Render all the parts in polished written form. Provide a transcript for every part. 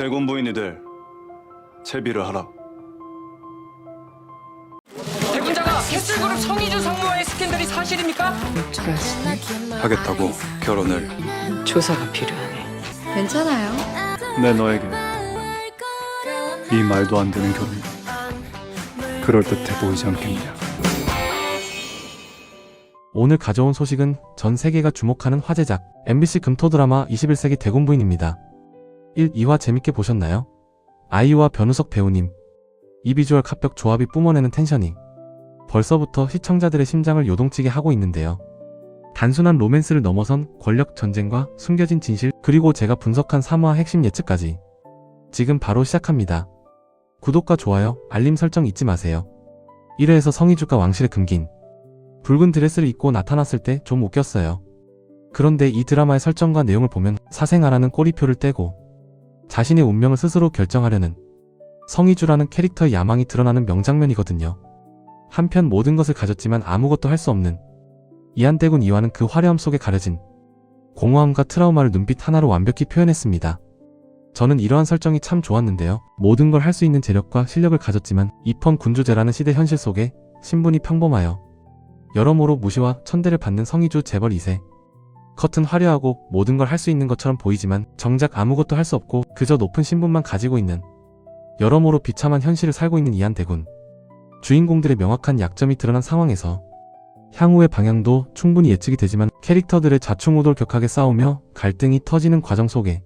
대군 부인이 될 채비를 하라. 대군자가 캐슬그룹 성희주 상무와의 스캔들이 사실입니까? 하겠다고 결혼을. 조사가 필요하네. 괜찮아요. 내 너에게 이 말도 안 되는 결혼 그럴듯해 보이지 않겠느냐. 오늘 가져온 소식은 전 세계가 주목하는 화제작 MBC 금토 드라마 21세기 대군 부인입니다. 1, 2화 재밌게 보셨나요? 아이유와 변우석 배우님, 이 비주얼 갑벽 조합이 뿜어내는 텐션이 벌써부터 시청자들의 심장을 요동치게 하고 있는데요. 단순한 로맨스를 넘어선 권력 전쟁과 숨겨진 진실, 그리고 제가 분석한 3화 핵심 예측까지 지금 바로 시작합니다. 구독과 좋아요, 알림 설정 잊지 마세요. 1회에서 성희주가 왕실에 금긴 붉은 드레스를 입고 나타났을 때 좀 웃겼어요. 그런데 이 드라마의 설정과 내용을 보면 사생아라는 꼬리표를 떼고 자신의 운명을 스스로 결정하려는 성희주라는 캐릭터의 야망이 드러나는 명장면이거든요. 한편 모든 것을 가졌지만 아무것도 할 수 없는 이한대군 이화는 그 화려함 속에 가려진 공허함과 트라우마를 눈빛 하나로 완벽히 표현했습니다. 저는 이러한 설정이 참 좋았는데요. 모든 걸 할 수 있는 재력과 실력을 가졌지만 입헌 군주제라는 시대 현실 속에 신분이 평범하여 여러모로 무시와 천대를 받는 성희주 재벌 2세. 겉은 화려하고 모든 걸 할 수 있는 것처럼 보이지만 정작 아무것도 할 수 없고 그저 높은 신분만 가지고 있는 여러모로 비참한 현실을 살고 있는 이한대군. 주인공들의 명확한 약점이 드러난 상황에서 향후의 방향도 충분히 예측이 되지만 캐릭터들의 좌충우돌격하게 싸우며 갈등이 터지는 과정 속에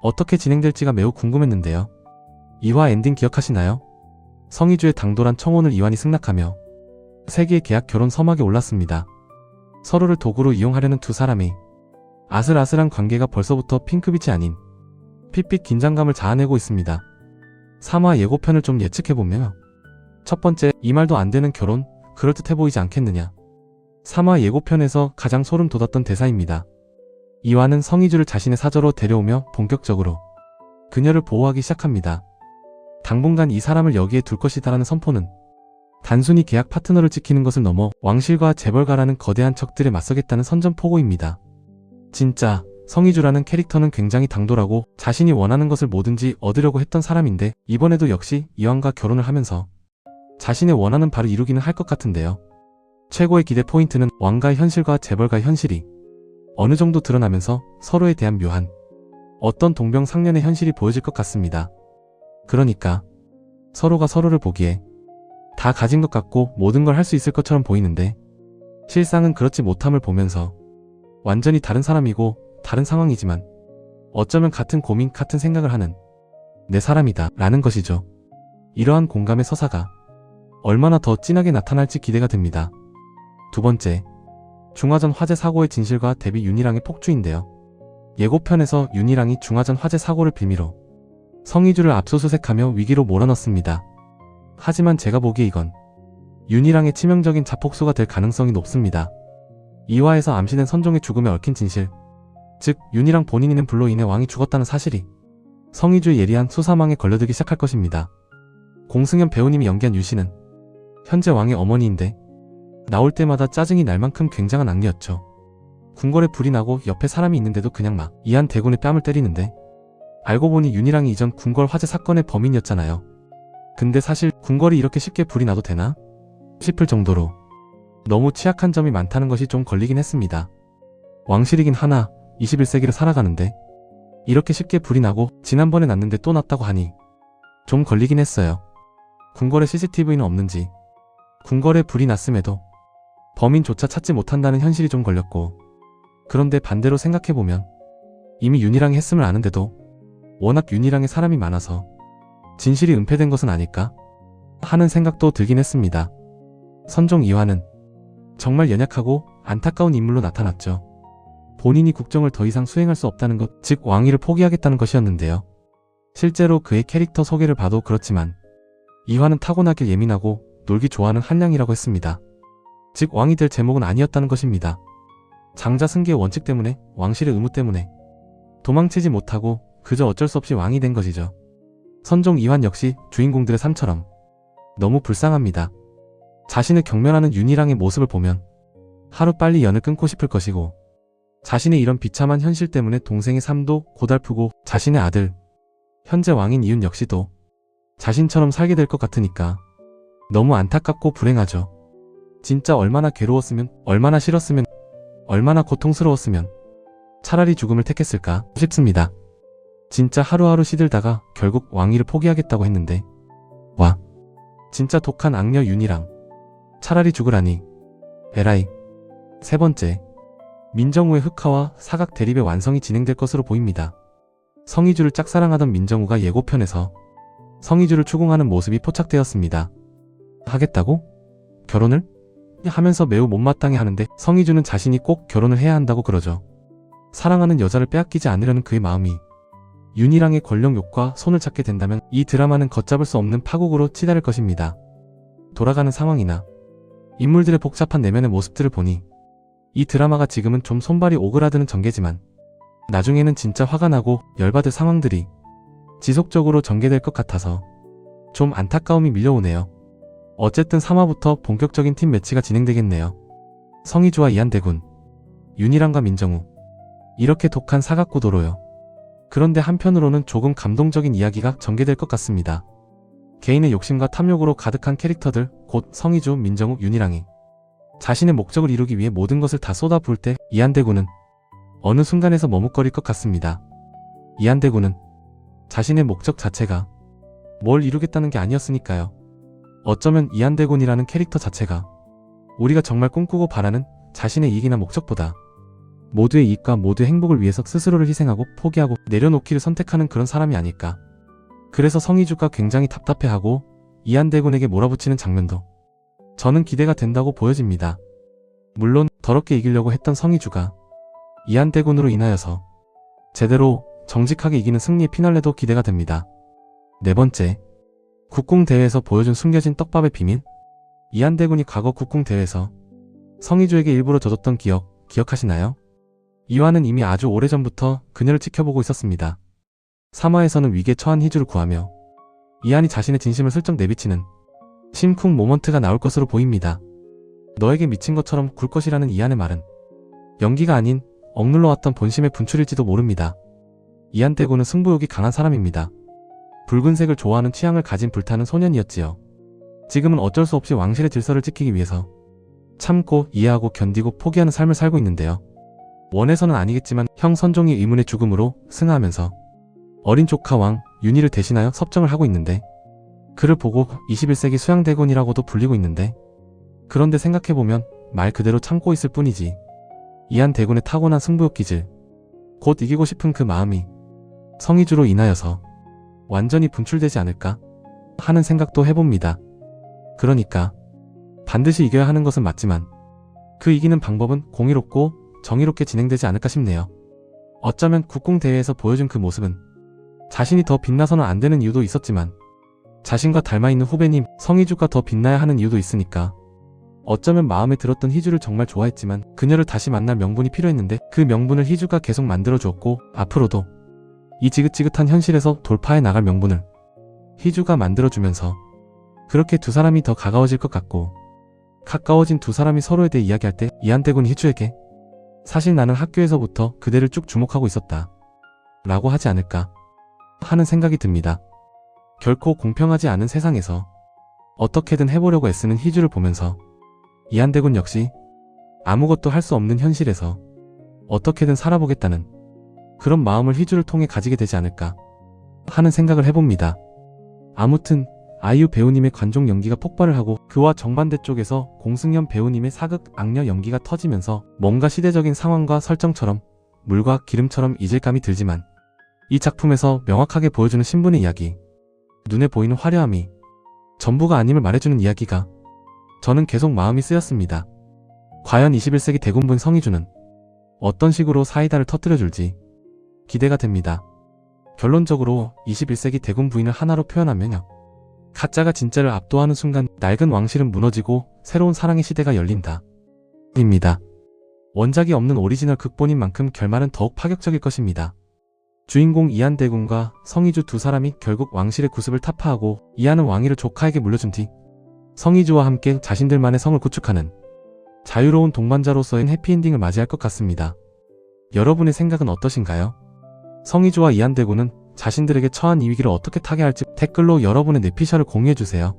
어떻게 진행될지가 매우 궁금했는데요. 2화 엔딩 기억하시나요? 성희주의 당돌한 청혼을 이완이 승낙하며 세계의 계약 결혼 서막에 올랐습니다. 서로를 도구로 이용하려는 두 사람의 아슬아슬한 관계가 벌써부터 핑크빛이 아닌 핏빛 긴장감을 자아내고 있습니다. 3화 예고편을 좀 예측해보면 첫 번째, 이 말도 안 되는 결혼, 그럴듯해 보이지 않겠느냐. 3화 예고편에서 가장 소름 돋았던 대사입니다. 이화는 성희주를 자신의 사저로 데려오며 본격적으로 그녀를 보호하기 시작합니다. 당분간 이 사람을 여기에 둘 것이다라는 선포는 단순히 계약 파트너를 지키는 것을 넘어 왕실과 재벌가라는 거대한 적들에 맞서겠다는 선전포고입니다. 진짜 성희주라는 캐릭터는 굉장히 당돌하고 자신이 원하는 것을 뭐든지 얻으려고 했던 사람인데 이번에도 역시 이완과 결혼을 하면서 자신의 원하는 바를 이루기는 할 것 같은데요. 최고의 기대 포인트는 왕가의 현실과 재벌가의 현실이 어느 정도 드러나면서 서로에 대한 묘한 어떤 동병상련의 현실이 보여질 것 같습니다. 그러니까 서로가 서로를 보기에 다 가진 것 같고 모든 걸 할 수 있을 것처럼 보이는데 실상은 그렇지 못함을 보면서 완전히 다른 사람이고 다른 상황이지만 어쩌면 같은 고민, 같은 생각을 하는 내 사람이다 라는 것이죠. 이러한 공감의 서사가 얼마나 더 진하게 나타날지 기대가 됩니다. 두 번째, 중화전 화재 사고의 진실과 대비 윤희랑의 폭주인데요. 예고편에서 윤희랑이 중화전 화재 사고를 빌미로 성희주를 압수수색하며 위기로 몰아넣습니다. 하지만 제가 보기에 이건 윤희랑의 치명적인 자폭수가 될 가능성이 높습니다. 2화에서 암시된 선종의 죽음에 얽힌 진실, 즉 윤희랑 본인이는 불로 인해 왕이 죽었다는 사실이 성희주의 예리한 수사망에 걸려들기 시작할 것입니다. 공승현 배우님이 연기한 유씨는 현재 왕의 어머니인데 나올 때마다 짜증이 날 만큼 굉장한 악녀였죠. 궁궐에 불이 나고 옆에 사람이 있는데도 그냥 막 이한대군의 뺨을 때리는데 알고 보니 윤희랑이 이전 궁궐 화재 사건의 범인이었잖아요. 근데 사실 궁궐이 이렇게 쉽게 불이 나도 되나? 싶을 정도로 너무 취약한 점이 많다는 것이 좀 걸리긴 했습니다. 왕실이긴 하나 21세기를 살아가는데 이렇게 쉽게 불이 나고 지난번에 났는데 또 났다고 하니 좀 걸리긴 했어요. 궁궐에 CCTV는 없는지 궁궐에 불이 났음에도 범인조차 찾지 못한다는 현실이 좀 걸렸고, 그런데 반대로 생각해보면 이미 윤희랑이 했음을 아는데도 워낙 윤희랑의 사람이 많아서 진실이 은폐된 것은 아닐까 하는 생각도 들긴 했습니다. 선종 이화는 정말 연약하고 안타까운 인물로 나타났죠. 본인이 국정을 더 이상 수행할 수 없다는 것, 즉 왕위를 포기하겠다는 것이었는데요. 실제로 그의 캐릭터 소개를 봐도 그렇지만 이화는 타고나길 예민하고 놀기 좋아하는 한량이라고 했습니다. 즉 왕이 될 제목은 아니었다는 것입니다. 장자 승계의 원칙 때문에, 왕실의 의무 때문에 도망치지 못하고 그저 어쩔 수 없이 왕이 된 것이죠. 선종 이환 역시 주인공들의 삶처럼 너무 불쌍합니다. 자신을 경멸하는 윤희랑의 모습을 보면 하루빨리 연을 끊고 싶을 것이고, 자신의 이런 비참한 현실 때문에 동생의 삶도 고달프고 자신의 아들 현재 왕인 이윤 역시도 자신처럼 살게 될 것 같으니까 너무 안타깝고 불행하죠. 진짜 얼마나 괴로웠으면, 얼마나 싫었으면, 얼마나 고통스러웠으면 차라리 죽음을 택했을까 싶습니다. 진짜 하루하루 시들다가 결국 왕위를 포기하겠다고 했는데 와, 진짜 독한 악녀 윤희랑 차라리 죽으라니. 에라이. 세 번째, 민정우의 흑화와 사각 대립의 완성이 진행될 것으로 보입니다. 성희주를 짝사랑하던 민정우가 예고편에서 성희주를 추궁하는 모습이 포착되었습니다. 하겠다고? 결혼을? 하면서 매우 못마땅해 하는데 성희주는 자신이 꼭 결혼을 해야 한다고 그러죠. 사랑하는 여자를 빼앗기지 않으려는 그의 마음이 윤희랑의 권력욕과 손을 찾게 된다면 이 드라마는 걷잡을 수 없는 파국으로 치달을 것입니다. 돌아가는 상황이나 인물들의 복잡한 내면의 모습들을 보니 이 드라마가 지금은 좀 손발이 오그라드는 전개지만 나중에는 진짜 화가 나고 열받을 상황들이 지속적으로 전개될 것 같아서 좀 안타까움이 밀려오네요. 어쨌든 3화부터 본격적인 팀 매치가 진행되겠네요. 성희주와 이한대군, 윤희랑과 민정우, 이렇게 독한 사각구도로요. 그런데 한편으로는 조금 감동적인 이야기가 전개될 것 같습니다. 개인의 욕심과 탐욕으로 가득한 캐릭터들, 곧 성희주, 민정우, 윤희랑이 자신의 목적을 이루기 위해 모든 것을 다 쏟아부을 때 이한대군은 어느 순간에서 머뭇거릴 것 같습니다. 이한대군은 자신의 목적 자체가 뭘 이루겠다는 게 아니었으니까요. 어쩌면 이한대군이라는 캐릭터 자체가 우리가 정말 꿈꾸고 바라는 자신의 이익이나 목적보다 모두의 이익과 모두의 행복을 위해서 스스로를 희생하고 포기하고 내려놓기를 선택하는 그런 사람이 아닐까. 그래서 성희주가 굉장히 답답해하고 이한대군에게 몰아붙이는 장면도 저는 기대가 된다고 보여집니다. 물론 더럽게 이기려고 했던 성희주가 이한대군으로 인하여서 제대로 정직하게 이기는 승리의 피날레도 기대가 됩니다. 네 번째, 국궁대회에서 보여준 숨겨진 떡밥의 비밀. 이한대군이 과거 국궁대회에서 성희주에게 일부러 져줬던 기억하시나요? 이화는 이미 아주 오래전부터 그녀를 지켜보고 있었습니다. 3화에서는 위기에 처한 희주를 구하며 이한이 자신의 진심을 슬쩍 내비치는 심쿵 모먼트가 나올 것으로 보입니다. 너에게 미친 것처럼 굴 것이라는 이한의 말은 연기가 아닌 억눌러왔던 본심의 분출일지도 모릅니다. 이한대군은 승부욕이 강한 사람입니다. 붉은색을 좋아하는 취향을 가진 불타는 소년이었지요. 지금은 어쩔 수 없이 왕실의 질서를 지키기 위해서 참고 이해하고 견디고 포기하는 삶을 살고 있는데요. 원해서는 아니겠지만 형 선종의 의문의 죽음으로 승하하면서 어린 조카 왕 윤희를 대신하여 섭정을 하고 있는데 그를 보고 21세기 수양대군이라고도 불리고 있는데 그런데 생각해보면 말 그대로 참고 있을 뿐이지 이한대군의 타고난 승부욕 기질, 곧 이기고 싶은 그 마음이 성희주로 인하여서 완전히 분출되지 않을까 하는 생각도 해봅니다. 그러니까 반드시 이겨야 하는 것은 맞지만 그 이기는 방법은 공의롭고 정의롭게 진행되지 않을까 싶네요. 어쩌면 국궁대회에서 보여준 그 모습은 자신이 더 빛나서는 안 되는 이유도 있었지만 자신과 닮아있는 후배님 성희주가 더 빛나야 하는 이유도 있으니까 어쩌면 마음에 들었던 희주를 정말 좋아했지만 그녀를 다시 만날 명분이 필요했는데 그 명분을 희주가 계속 만들어주었고 앞으로도 이 지긋지긋한 현실에서 돌파해 나갈 명분을 희주가 만들어주면서 그렇게 두 사람이 더 가까워질 것 같고 가까워진 두 사람이 서로에 대해 이야기할 때 이한대군이 희주에게 사실 나는 학교에서부터 그대를 쭉 주목하고 있었다 라고 하지 않을까 하는 생각이 듭니다. 결코 공평하지 않은 세상에서 어떻게든 해보려고 애쓰는 희주를 보면서 이한대군 역시 아무것도 할 수 없는 현실에서 어떻게든 살아보겠다는 그런 마음을 희주를 통해 가지게 되지 않을까 하는 생각을 해봅니다. 아무튼 아이유 배우님의 관종 연기가 폭발을 하고 그와 정반대 쪽에서 공승연 배우님의 사극 악녀 연기가 터지면서 뭔가 시대적인 상황과 설정처럼 물과 기름처럼 이질감이 들지만 이 작품에서 명확하게 보여주는 신분의 이야기, 눈에 보이는 화려함이 전부가 아님을 말해주는 이야기가 저는 계속 마음이 쓰였습니다. 과연 21세기 대군부인 성희주는 어떤 식으로 사이다를 터뜨려줄지 기대가 됩니다. 결론적으로 21세기 대군 부인을 하나로 표현하면요. 가짜가 진짜를 압도하는 순간 낡은 왕실은 무너지고 새로운 사랑의 시대가 열린다. 입니다. 원작이 없는 오리지널 극본인 만큼 결말은 더욱 파격적일 것입니다. 주인공 이한대군과 성희주 두 사람이 결국 왕실의 구습을 타파하고 이한은 왕위를 조카에게 물려준 뒤 성희주와 함께 자신들만의 성을 구축하는 자유로운 동반자로서의 해피엔딩을 맞이할 것 같습니다. 여러분의 생각은 어떠신가요? 성희주와 이한대군은 자신들에게 처한 이 위기를 어떻게 타개할지 댓글로 여러분의 뇌피셜을 공유해주세요.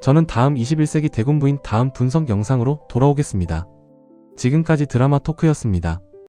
저는 다음 21세기 대군 부인 다음 분석 영상으로 돌아오겠습니다. 지금까지 드라마 토크였습니다.